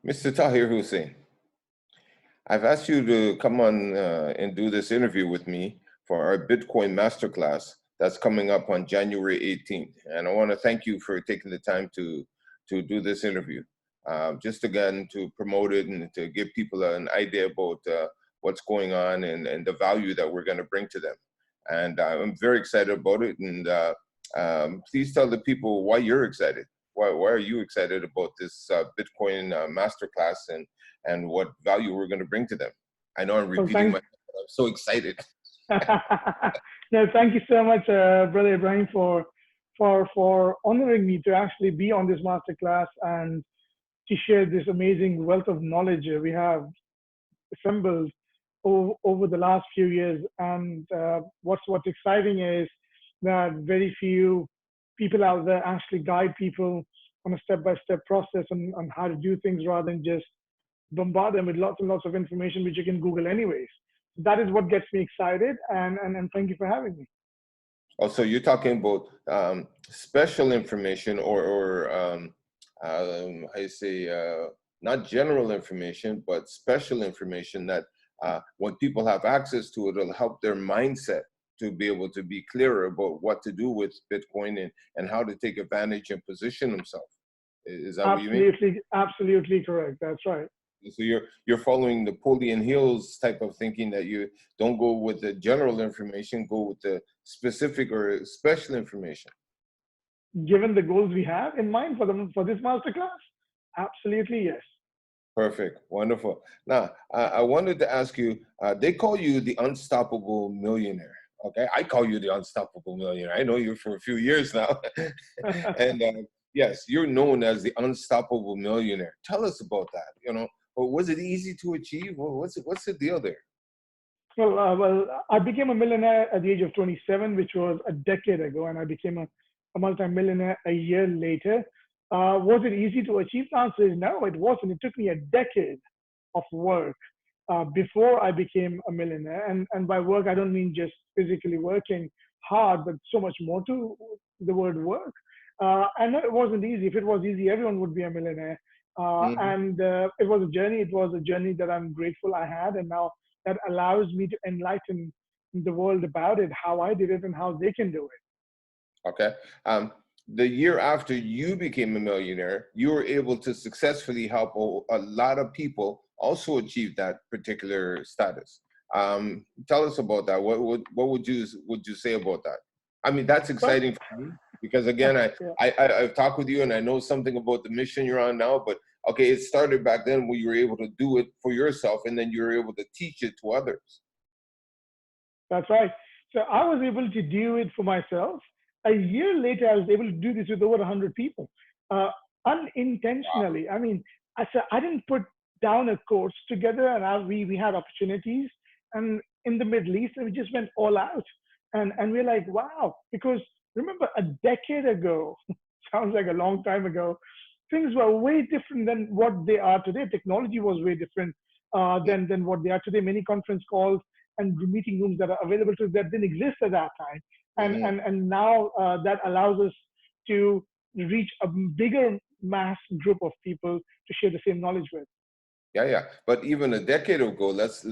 Mr. Tahir Hussain, I've asked you to come on and do this interview with me for our Bitcoin masterclass that's coming up on January 18th. And I want to thank you for taking the time to do this interview. Just again, to promote it and to give people an idea about what's going on and the value that we're going to bring to them. And I'm very excited about it. And please tell the people why you're excited. Why are you excited about this Bitcoin masterclass and what value we're going to bring to them? I know I'm Well, repeating myself, but I'm so excited. no, thank you so much, Brother Ibrahim, for honoring me to actually be on this masterclass and to share this amazing wealth of knowledge we have assembled over the last few years. And what's exciting is that very few people out there actually guide people on a step-by-step process on how to do things rather than just bombard them with lots and lots of information which you can Google anyways. That is what gets me excited, and thank you for having me. Oh, so you're talking about special information or I say not general information, but special information that when people have access to it, it'll help their mindset to be able to be clearer about what to do with Bitcoin and how to take advantage and position themselves. Is that what you mean? Absolutely correct. That's right. So you're following Napoleon Hill's type of thinking, that you don't go with the general information, go with the specific or special information. Given the goals we have in mind for this masterclass, absolutely yes. Perfect, wonderful. Now I wanted to ask you. They call you the Unstoppable Millionaire. Okay, I call you the Unstoppable Millionaire. I know you for a few years now, and yes, you're known as the Unstoppable Millionaire. Tell us about that. Or was it easy to achieve? What's the deal there? Well, I became a millionaire at the age of 27, which was a decade ago, and I became a multi-millionaire a year later. Was it easy to achieve? The answer is no, it wasn't. It took me a decade of work before I became a millionaire. And by work, I don't mean just physically working hard, but so much more to the word work. I know it wasn't easy. If it was easy, everyone would be a millionaire. And it was a journey. It was a journey that I'm grateful I had. And now that allows me to enlighten the world about it, how I did it and how they can do it. Okay. The year after you became a millionaire, you were able to successfully help a lot of people also achieve that particular status. Tell us about that. What would you say about that? I mean, that's exciting for me because again, I've talked with you and I know something about the mission you're on now, but okay, it started back then when you were able to do it for yourself and then you were able to teach it to others. That's right. So I was able to do it for myself. A year later, I was able to do this with over 100 people, unintentionally. Wow. I mean, I didn't put down a course together, and we had opportunities, and in the Middle East, and we just went all out, and we're like, wow, because remember a decade ago, sounds like a long time ago, things were way different than what they are today. Technology was way different than what they are today. Many conference calls and meeting rooms that are available to that didn't exist at that time. And now that allows us to reach a bigger mass group of people to share the same knowledge with. Yeah. But even a decade ago, let's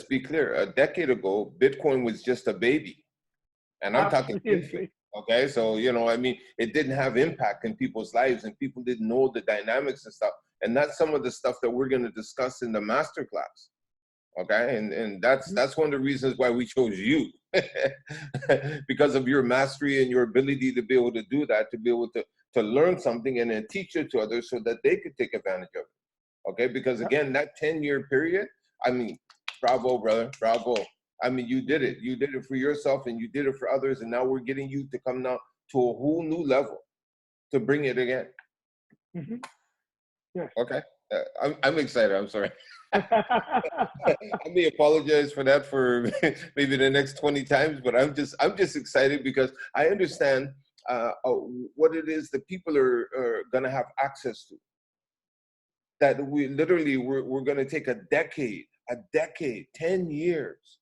be clear. A decade ago, Bitcoin was just a baby, and I'm talking infant. Okay, so I mean, it didn't have impact in people's lives, and people didn't know the dynamics and stuff. And that's some of the stuff that we're going to discuss in the masterclass. Okay, and that's one of the reasons why we chose you, because of your mastery and your ability to be able to do that, to be able to learn something and then teach it to others so that they could take advantage of it. Okay, because again, that 10-year period, I mean, bravo, brother, bravo. I mean, you did it for yourself and you did it for others, and now we're getting you to come now to a whole new level to bring it again. Yes. Okay, I'm excited. I'm sorry. I may apologize for that for maybe the next 20 times, but I'm just excited because I understand what it is that people are going to have access to. That we're going to take a decade, 10 years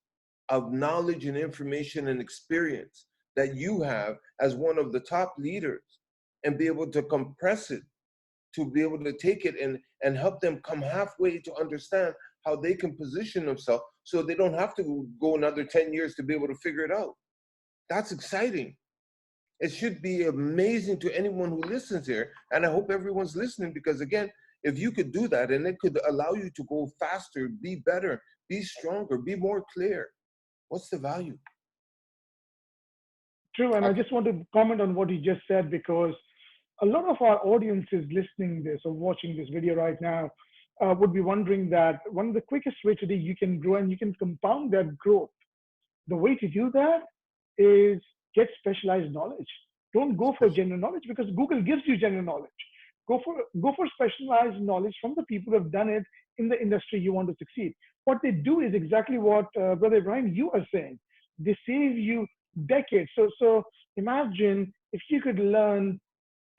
of knowledge and information and experience that you have as one of the top leaders and be able to compress it to be able to take it and help them come halfway to understand how they can position themselves so they don't have to go another 10 years to be able to figure it out. That's exciting. It should be amazing to anyone who listens here. And I hope everyone's listening, because again, if you could do that and it could allow you to go faster, be better, be stronger, be more clear, what's the value? True, and I just want to comment on what you just said, because a lot of our audience is listening this or watching this video right now would be wondering that one of the quickest way today you can grow and you can compound that growth. The way to do that is get specialized knowledge. Don't go for general knowledge, because Google gives you general knowledge. Go for specialized knowledge from the people who have done it in the industry you want to succeed. What they do is exactly what Brother Ibrahim, you are saying. They save you decades. So imagine if you could learn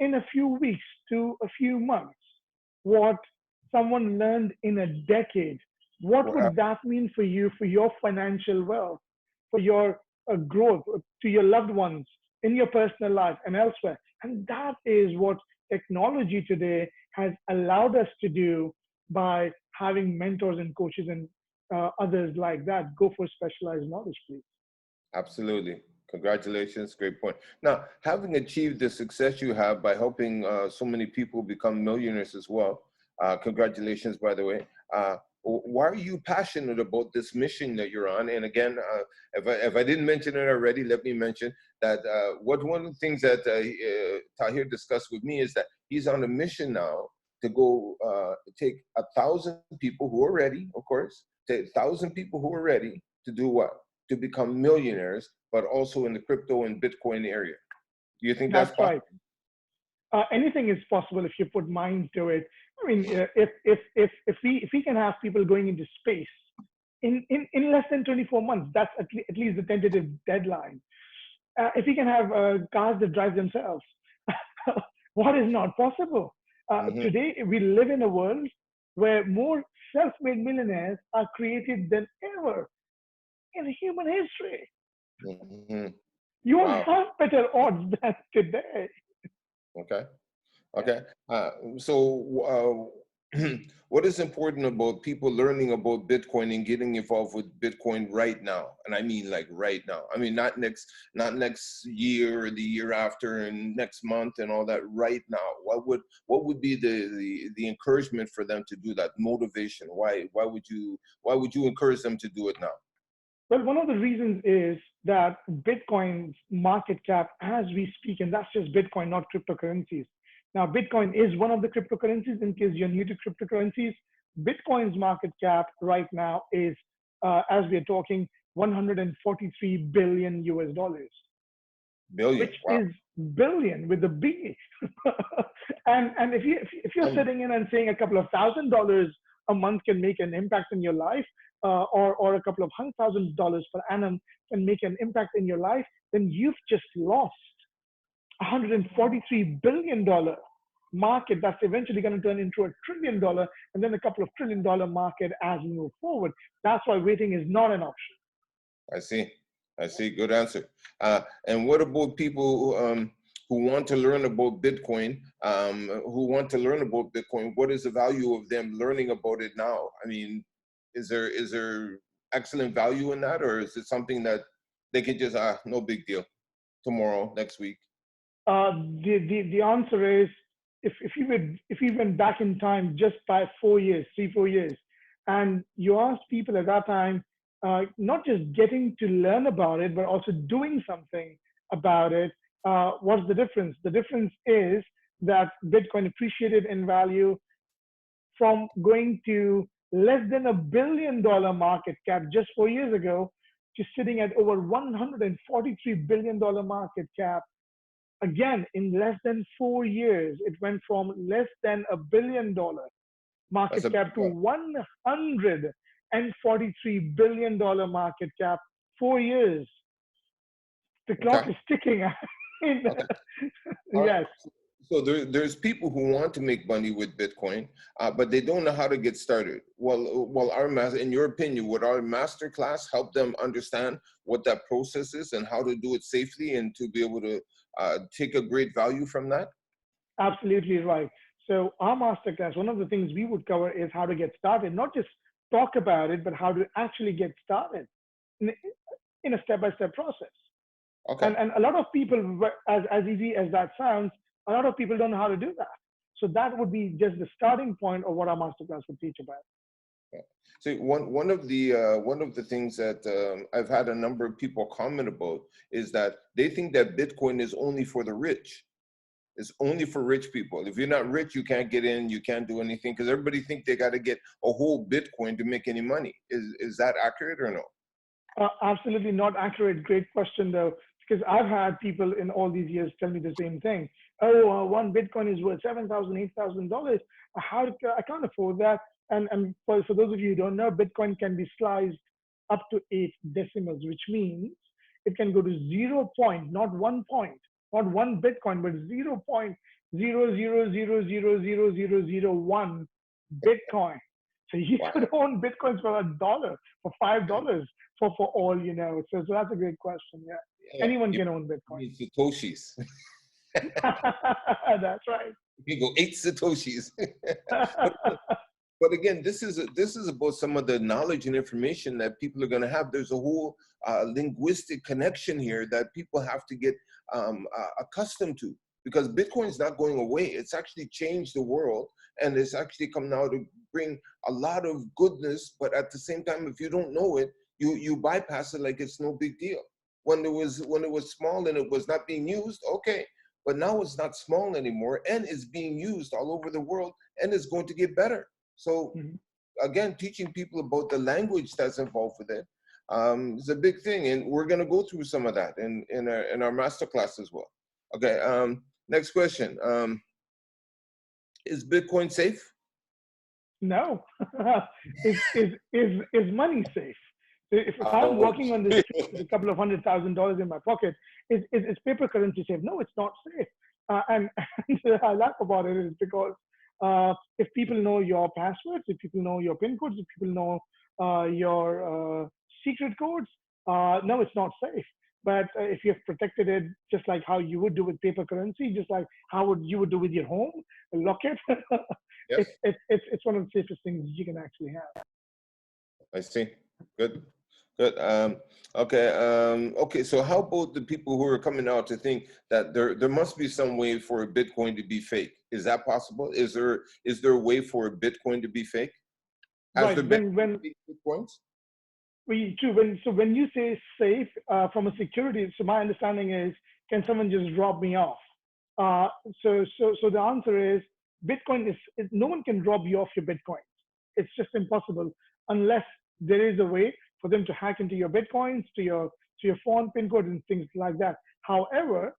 in a few weeks to a few months what someone learned in a decade. What would that mean for you, for your financial wealth, for your growth, to your loved ones, in your personal life and elsewhere? And that is what technology today has allowed us to do by having mentors and coaches and others like that. Go for specialized knowledge, please. Absolutely. Congratulations. Great point. Now, having achieved the success you have by helping so many people become millionaires as well, congratulations, by the way. Why are you passionate about this mission that you're on? And again, if I didn't mention it already, let me mention that one of the things that Tahir discussed with me is that he's on a mission now to go take 1,000 people who are ready, of course, take 1,000 people who are ready to do what? To become millionaires, but also in the crypto and Bitcoin area. Do you think that's possible? Right. Anything is possible if you put mind to it. I mean, if we can have people going into space in less than 24 months, that's at least the tentative deadline. If we can have cars that drive themselves, what is not possible? Today, we live in a world where more self-made millionaires are created than ever in human history. You won't have better odds than today. Okay. So what is important about people learning about Bitcoin and getting involved with Bitcoin right now? And I mean like right now. I mean not next year or the year after and next month and all that. Right now, what would be the encouragement for them to do that? Motivation. Why would you encourage them to do it now? Well, one of the reasons is that Bitcoin's market cap as we speak, and that's just Bitcoin, not cryptocurrencies. Now, Bitcoin is one of the cryptocurrencies. In case you're new to cryptocurrencies, Bitcoin's market cap right now is, as we're talking, 143 billion US dollars. Billion, which is billion with a B. and if you're sitting in and saying a couple of $1,000 a month can make an impact in your life, or a couple of $100,000 per annum can make an impact in your life, then you've just lost $143 billion market that's eventually going to turn into $1 trillion, and then a couple of $1 trillion market as we move forward. That's why waiting is not an option. I see. Good answer. And what about people who want to learn about Bitcoin? What is the value of them learning about it now? I mean, is there excellent value in that, or is it something that they can just no big deal, tomorrow, next week? The answer is, if you went back in time just by 4 years, 3-4 years, and you asked people at that time, not just getting to learn about it, but also doing something about it, what's the difference? The difference is that Bitcoin appreciated in value from going to less than $1 billion market cap just 4 years ago to sitting at over $143 billion market cap. Again, in less than 4 years, it went from less than $1 billion market cap to $143 billion market cap. 4 years. The clock is ticking. Yes. So there's people who want to make money with Bitcoin, but they don't know how to get started. Well, in your opinion, would our master class help them understand what that process is and how to do it safely and to be able to take a great value from that? Absolutely right. So our masterclass, one of the things we would cover is how to get started, not just talk about it, but how to actually get started in, in a step-by-step process. Okay. And a lot of people, as easy as that sounds, a lot of people don't know how to do that. So that would be just the starting point of what our masterclass would teach about. Yeah. So one of the things that I've had a number of people comment about is that they think that Bitcoin is only for the rich. It's only for rich people. If you're not rich, you can't get in, you can't do anything, because everybody think they got to get a whole Bitcoin to make any money. Is that accurate or no? Absolutely not accurate. Great question, though, because I've had people in all these years tell me the same thing. Oh, one Bitcoin is worth $7,000, $8,000. I can't afford that. And for those of you who don't know, Bitcoin can be sliced up to 8 decimals, which means it can go to 0 point, not 1 point, not one Bitcoin, but 0.000000001 Bitcoin. So you Wow. could own Bitcoins for $1, for $5, for all you know. So that's a great question. Yeah, anyone can own Bitcoin. Satoshis. That's right. You go 8 Satoshis. But again, this is about some of the knowledge and information that people are going to have. There's a whole linguistic connection here that people have to get accustomed to, because Bitcoin is not going away. It's actually changed the world, and it's actually come now to bring a lot of goodness. But at the same time, if you don't know it, you bypass it like it's no big deal. When it was small and it was not being used, okay. But now it's not small anymore, and it's being used all over the world, and it's going to get better. So again, teaching people about the language that's involved with it is a big thing, and we're going to go through some of that in our masterclass as well. Okay, next question. Is Bitcoin safe? No. Is money safe? If I'm walking on the street with a couple of $100,000 in my pocket, is paper currency safe? No, it's not safe. And I laugh about it is because if people know your passwords, if people know your PIN codes, if people know your secret codes, no, it's not safe. But if you have protected it just like how you would do with paper currency, just like how you would do with your home, lock it, Yes. it's one of the safest things you can actually have. I see. Good. Good. Okay. So how about the people who are coming out to think that there must be some way for Bitcoin to be fake? Is that possible? Is there a way for Bitcoin to be fake? Has Right. there been fake Bitcoins? When you say safe from a security, so my understanding is, can someone just drop me off? So the answer is Bitcoin is no one can rob you off your Bitcoins. It's just impossible unless there is a way for them to hack into your Bitcoins, to your phone PIN code and things like that. However,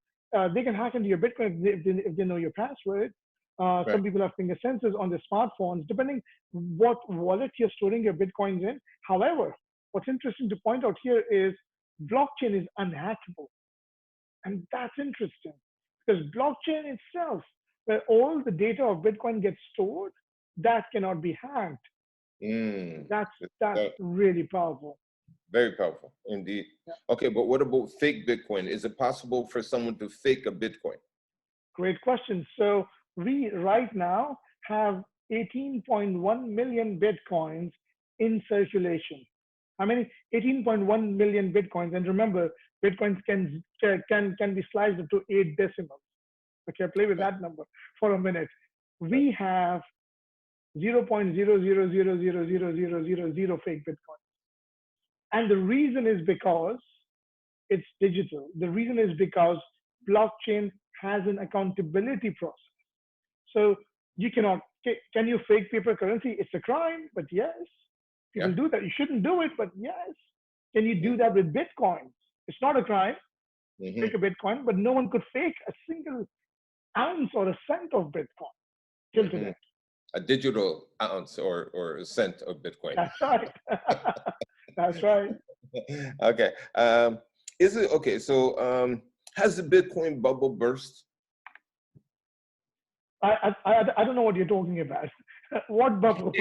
they can hack into your Bitcoin if they know your password. Right. Some people have finger sensors on their smartphones, depending what wallet you're storing your Bitcoins in. However, what's interesting to point out here is blockchain is unhackable. And that's interesting because blockchain itself, where all the data of Bitcoin gets stored, that cannot be hacked. That's really powerful. Very powerful indeed. Yeah. Okay, but what about fake Bitcoin? Is it possible for someone to fake a Bitcoin? Great question. So we right now have 18.1 million Bitcoins in circulation. How many? 18.1 million Bitcoins. And remember, Bitcoins can be sliced up to 8 decimals. Okay, play with that number for a minute. We have 0.000000000 fake Bitcoin. And the reason is because it's digital. The reason is because blockchain has an accountability process. So you cannot, can you fake paper currency? It's a crime, but yes, people do that. You shouldn't do it, but yes. Can you do that with Bitcoin? It's not a crime, fake a Bitcoin, but no one could fake a single ounce or a cent of Bitcoin till today. A digital ounce or a cent of Bitcoin. That's right. That's right. Okay. Is it okay? So has the Bitcoin bubble burst? I don't know what you're talking about. What bubble?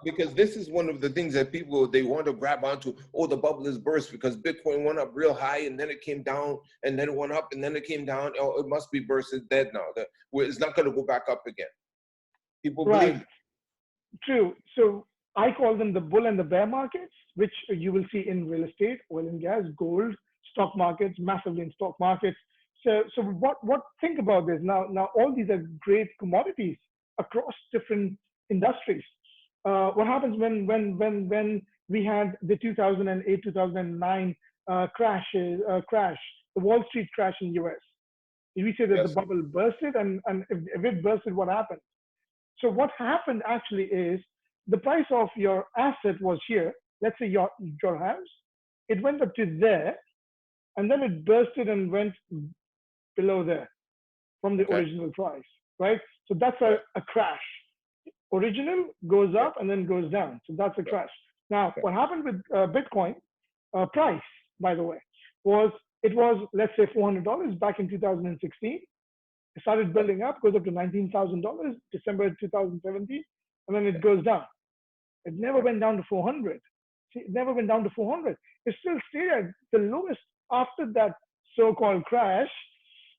Because this is one of the things that people, they want to grab onto. Oh, the bubble is burst because Bitcoin went up real high and then it came down and then it went up and then it came down. Oh, it must be burst. It's dead now. It's not going to go back up again. People Right. believe. True. So I call them the bull and the bear markets, which you will see in real estate, oil and gas, gold, stock markets, massively in stock markets. So what think about this now? Now all these are great commodities across different industries. What happens when we had the 2008 2009 crash, the Wall Street crash in US? We say that the Yes. bubble bursted, and if it bursted, what happened? So what happened actually is the price of your asset was here. Let's say your house. It went up to there, and then it bursted and went below there from the Okay. original price, right? So that's Right. a crash. Original goes Right. up and then goes down. So that's a Right. crash. Now, Right. what happened with Bitcoin price, by the way, was it was, let's say, $400 back in 2016. It started Right. building up, goes up to $19,000 December 2017, and then it goes down. It never Right. went down to 400. See, it never went down to 400. It still stayed at the lowest after that so-called crash,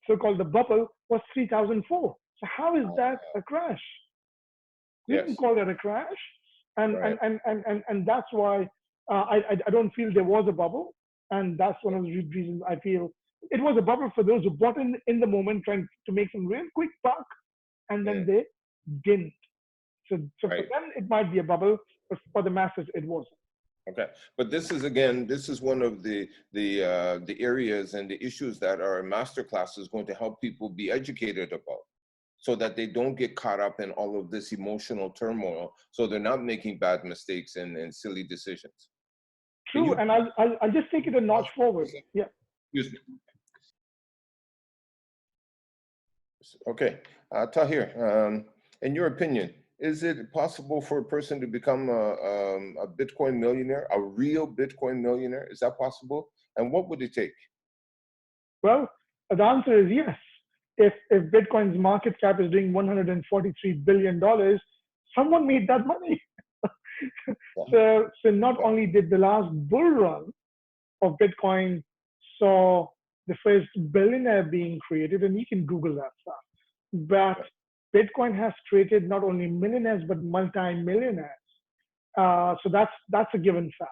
so-called the bubble, was 3004. So how is that a crash? We can Yes. call that a crash, and and Right. and and and, and that's why I don't feel there was a bubble, and that's one of the reasons I feel it was a bubble for those who bought in the moment, trying to make some real quick buck, and then Mm. they didn't. So for Right. them it might be a bubble, but for the masses it wasn't. Okay, but this is again, this is one of the areas and the issues that our masterclass is going to help people be educated about, so that they don't get caught up in all of this emotional turmoil, so they're not making bad mistakes and silly decisions. Can True, you and I'll just take it a notch pause for a forward. second? Yeah. Excuse me. Okay, Tahir, in your opinion, is it possible for a person to become a Bitcoin millionaire, a real Bitcoin millionaire? Is that possible? And what would it take? Well, the answer is yes. If Bitcoin's market cap is doing $143 billion, someone made that money. Yeah. So not only did the last bull run of Bitcoin saw the first billionaire being created, and you can Google that stuff, but Bitcoin has created not only millionaires but multi-millionaires. So that's a given fact.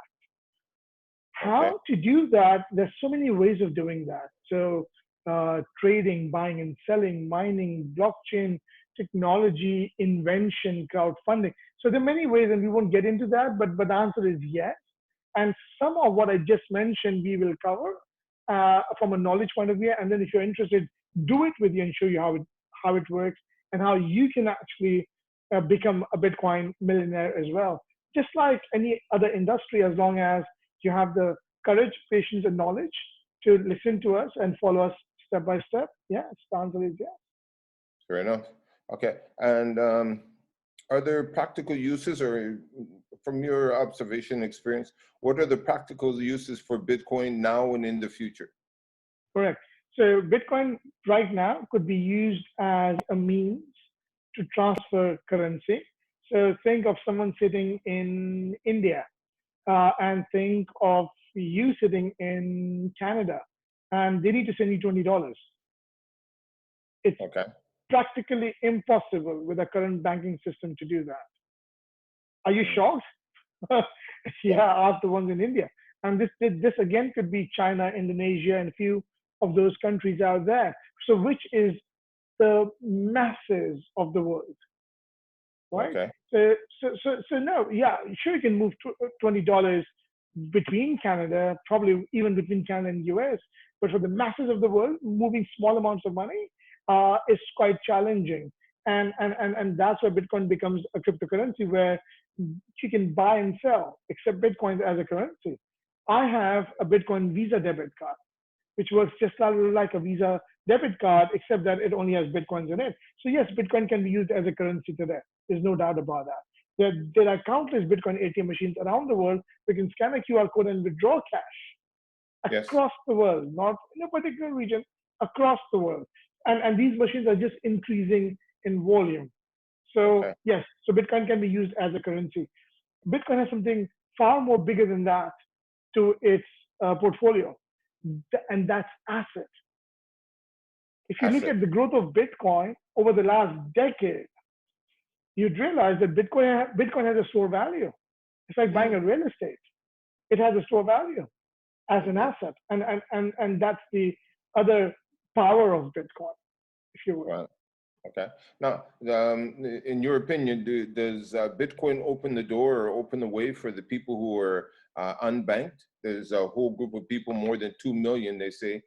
Okay. How to do that? There's so many ways of doing that. So trading, buying and selling, mining, blockchain technology, invention, crowdfunding. So there are many ways, and we won't get into that. But the answer is yes. And some of what I just mentioned we will cover from a knowledge point of view. And then if you're interested, do it with you and show you how it works and how you can actually become a Bitcoin millionaire as well. Just like any other industry, as long as you have the courage, patience, and knowledge to listen to us and follow us step by step. Yes, the answer is yes. Fair enough. Okay. And are there practical uses, or from your observation experience, what are the practical uses for Bitcoin now and in the future? Correct. So Bitcoin right now could be used as a means to transfer currency. So think of someone sitting in India and think of you sitting in Canada and they need to send you $20. It's Okay. practically impossible with the current banking system to do that. Are you Mm. shocked? Yeah. Yeah, ask the ones in India. And this again could be China, Indonesia, and a few of those countries out there. So which is the masses of the world, right? Okay. So no, yeah, sure you can move $20 between Canada, probably even between Canada and US, but for the masses of the world, moving small amounts of money is quite challenging. And that's where Bitcoin becomes a cryptocurrency where you can buy and sell, accept Bitcoin as a currency. I have a Bitcoin Visa debit card, which works just like a Visa debit card, except that it only has Bitcoins in it. So yes, Bitcoin can be used as a currency today. There's no doubt about that. There are countless Bitcoin ATM machines around the world. We can scan a QR code and withdraw cash Yes. across the world, not in a particular region, across the world. And these machines are just increasing in volume. So Okay. yes, so Bitcoin can be used as a currency. Bitcoin has something far more bigger than that to its portfolio, and that's asset. If you look Asset. at the growth of Bitcoin over the last decade, you'd realize that Bitcoin has a store value. It's like buying Mm, a real estate. It has a store value as an mhm. asset. And that's the other power of Bitcoin, if you will. Right. Okay. Now, in your opinion, does Bitcoin open the door or open the way for the people who are unbanked? There's a whole group of people, more than 2 million, they say,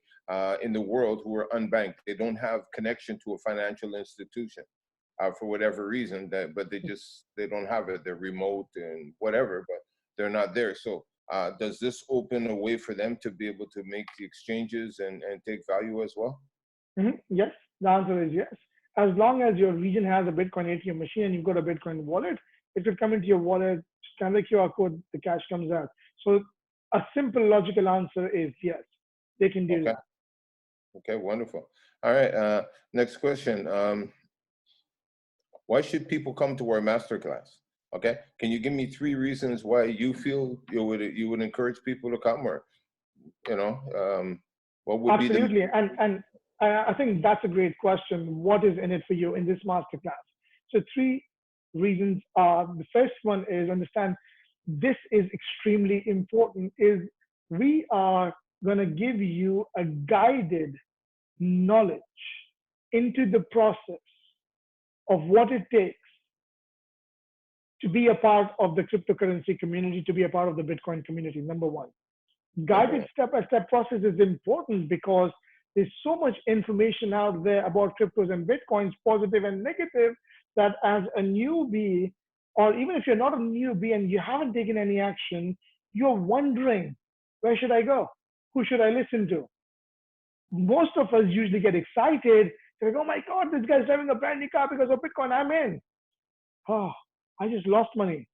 in the world who are unbanked. They don't have connection to a financial institution for whatever reason, but they don't have it. They're remote and whatever, but they're not there. So does this open a way for them to be able to make the exchanges and take value as well? Yes, the answer is yes. As long as your region has a Bitcoin ATM machine and you've got a Bitcoin wallet, it will come into your wallet, scan the QR code, the cash comes out. So a simple logical answer is yes, they can do Okay. that. Okay, wonderful. All right, next question. Why should people come to our masterclass? Okay, can you give me 3 reasons why you feel you would encourage people to come, or you know, what would be the Absolutely. main And I think that's a great question. What is in it for you in this masterclass? So three reasons are, the first one is understand this is extremely important is we are going to give you a guided knowledge into the process of what it takes to be a part of the cryptocurrency community, to be a part of the Bitcoin community, number one. number Guided one? step-by-step process is important because there's so much information out there about cryptos and Bitcoins, positive and negative, that as a newbie, or even if you're not a newbie and you haven't taken any action, you're wondering, where should I go? Who should I listen to? Most of us usually get excited. They're like, oh my God, this guy's driving a brand new car because of Bitcoin. I'm in. Oh, I just lost money.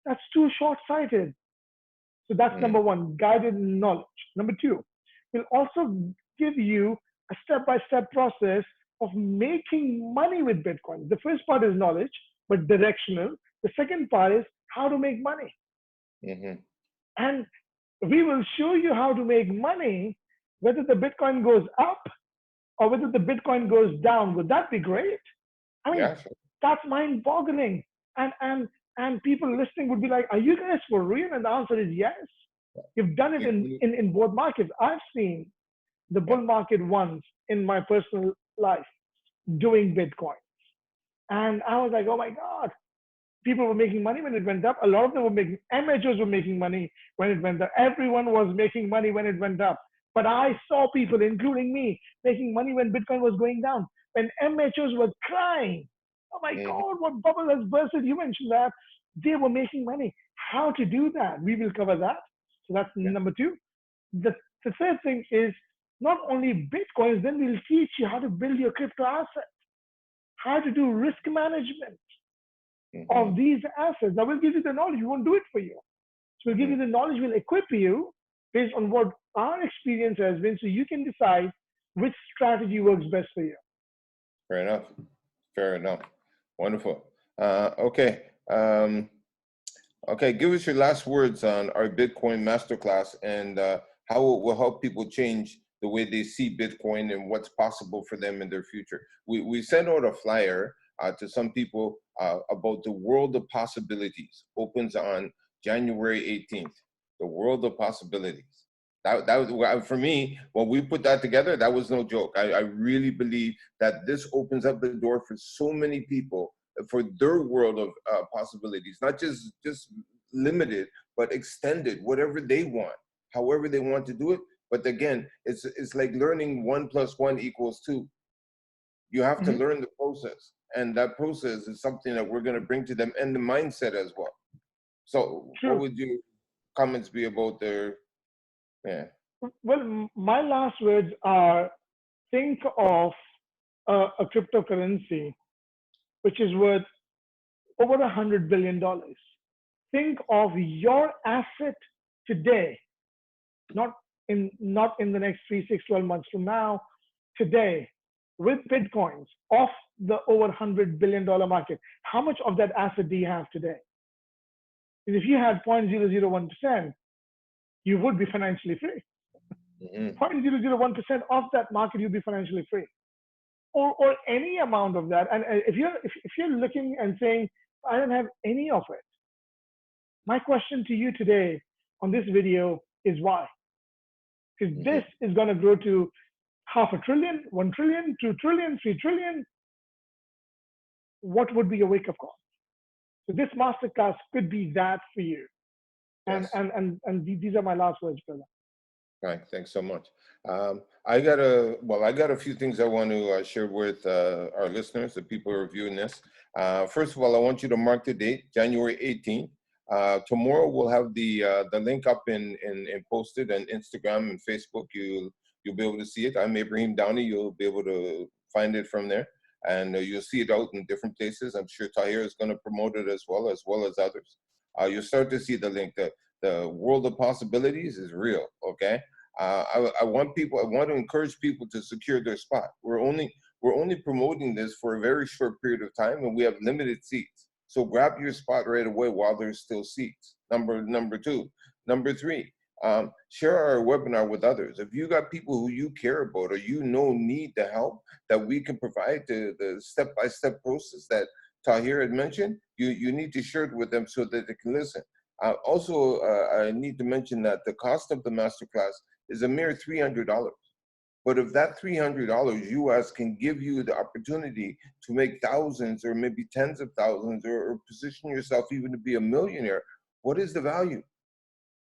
That's too short-sighted. So that's Mm, number one, guided knowledge. Number two, we'll also give you a step-by-step process of making money with Bitcoin. The first part is knowledge, but directional. The second part is how to make money. mm-hmm. And we will show you how to make money, whether the Bitcoin goes up or whether the Bitcoin goes down. Would that be great? I mean, Yeah, sure. that's mind-boggling. And people listening would be like, "Are you guys for real?" And the answer is yes. You've done it We, in, we, in, in both markets. I've seen the yeah. bull market once in my personal life doing Bitcoin. And I was like, oh my God, people were making money when it went up. A lot of them were making, amateurs were making money when it went up. Everyone was making money when it went up. But I saw people, including me, making money when Bitcoin was going down, when amateurs were crying. Oh my Mm-hmm. God, what bubble has bursted? You mentioned that. They were making money. How to do that? We will cover that. So that's Yeah. number two. The third thing is not only Bitcoins, then we'll teach you how to build your crypto assets, how to do risk management Mm-hmm. of these assets. I will give you the knowledge. We won't do it for you. So we'll give Mm-hmm. you the knowledge, we'll equip you based on what our experience has been so you can decide which strategy works best for you. Fair enough. Fair enough. Wonderful. Okay. Okay, give us your last words on our Bitcoin masterclass and how it will help people change the way they see Bitcoin and what's possible for them in their future. We sent out a flyer to some people about the world of possibilities. Opens on January 18th. The world of possibilities. That was for me when we put that together. That was no joke. I really believe that this opens up the door for so many people for their world of possibilities, not just limited, but extended, whatever they want, however they want to do it. But again, it's like learning 1+1 = 2. You have to Mhm. learn the process, and that process is something that we're going to bring to them, and the mindset as well. So, what True. would your comments be about their? Yeah. Well, my last words are think of a cryptocurrency which is worth over $100 billion. Think of your asset today, not in the next 3, 6, 12 months from now, today, with Bitcoins off the over $100 billion market. How much of that asset do you have today? Because if you had 0.001%, you would be financially free. Mm-hmm. 0.001% of that market, you'd be financially free. or any amount of that. And if you're looking and saying, I don't have any of it, my question to you today on this video is why? Because this is going to grow to $500 billion, $1 trillion, $2 trillion, $3 trillion. What would be your wake-up call? So this masterclass could be that for you. And Yes. and these are my last words, brother. Right. Thanks so much. I got a few things I want to share with our listeners, the people who are viewing this. First of all, I want you to mark the date, January 18th. Tomorrow we'll have the link up in posted on Instagram and Facebook. You'll be able to see it. I'm Ibrahim Downey. You'll be able to find it from there, and you'll see it out in different places. I'm sure Tahir is going to promote it as well as others. You'll start to see the link. The world of possibilities is real. Okay. I want to encourage people to secure their spot. We're only promoting this for a very short period of time, and we have limited seats. So grab your spot right away while there's still seats. Number two. Number three, share our webinar with others. If you got people who you care about or need the help that we can provide, the step-by-step process that Tahir had mentioned, you need to share it with them so that they can listen. Also, I need to mention that the cost of the masterclass is a mere $300. But if that $300 US can give you the opportunity to make thousands or maybe tens of thousands or position yourself even to be a millionaire, what is the value?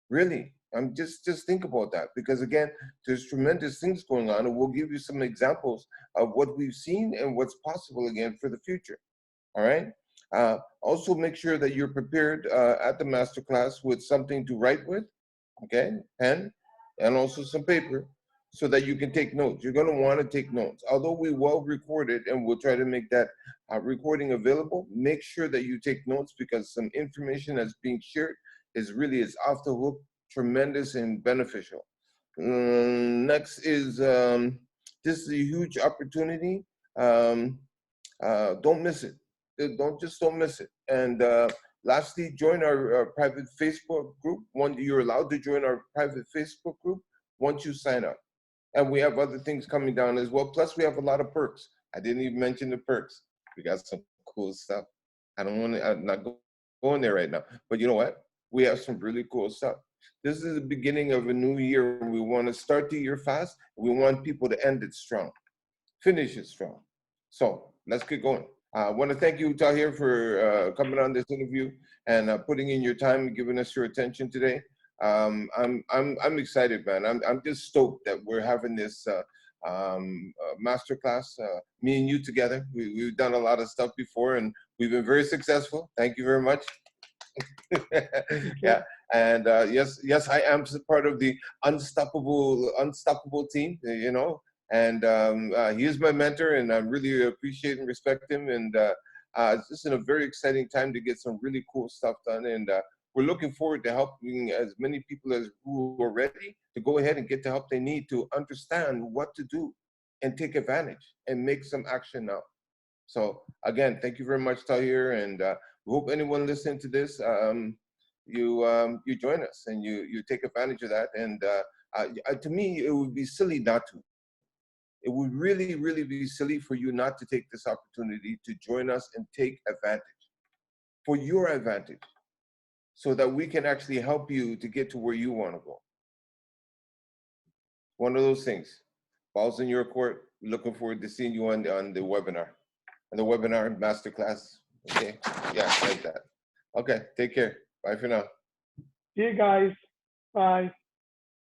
Really? Just think about that, because again, there's tremendous things going on, and we'll give you some examples of what we've seen and what's possible again for the future. All right. Also, make sure that you're prepared at the masterclass with something to write with, okay, pen, and also some paper, so that you can take notes. You're going to want to take notes. Although we will record it, and we'll try to make that recording available, make sure that you take notes, because some information that's being shared is off the hook, tremendous and beneficial. Next is this is a huge opportunity. Don't miss it. Don't miss it. And lastly, join our private Facebook group. You're allowed to join our private Facebook group once you sign up. And we have other things coming down as well. Plus, we have a lot of perks. I didn't even mention the perks. We got some cool stuff. I'm not going there right now. But you know what? We have some really cool stuff. This is the beginning of a new year. We want to start the year fast. We want people to end it strong, finish it strong. So let's get going. I want to thank you, Tahir, for coming on this interview and putting in your time and giving us your attention today. I'm excited, man. I'm just stoked that we're having this masterclass, me and you together. We've done a lot of stuff before, and we've been very successful. Thank you very much. Yeah, and yes, I am part of the unstoppable team. And he is my mentor, and I really appreciate and respect him. And it's just in a very exciting time to get some really cool stuff done. And we're looking forward to helping as many people as who are ready to go ahead and get the help they need to understand what to do and take advantage and make some action now. So again, thank you very much, Tahir, and we hope anyone listening to this, you join us and you take advantage of that. And to me, it would be silly not to. It would really, really be silly for you not to take this opportunity to join us and take advantage, for your advantage, so that we can actually help you to get to where you want to go. One of those things. Ball's in your court. Looking forward to seeing you on the webinar. And the webinar masterclass. Okay. Yeah, like that. Okay. Take care. Bye for now. See you guys. Bye.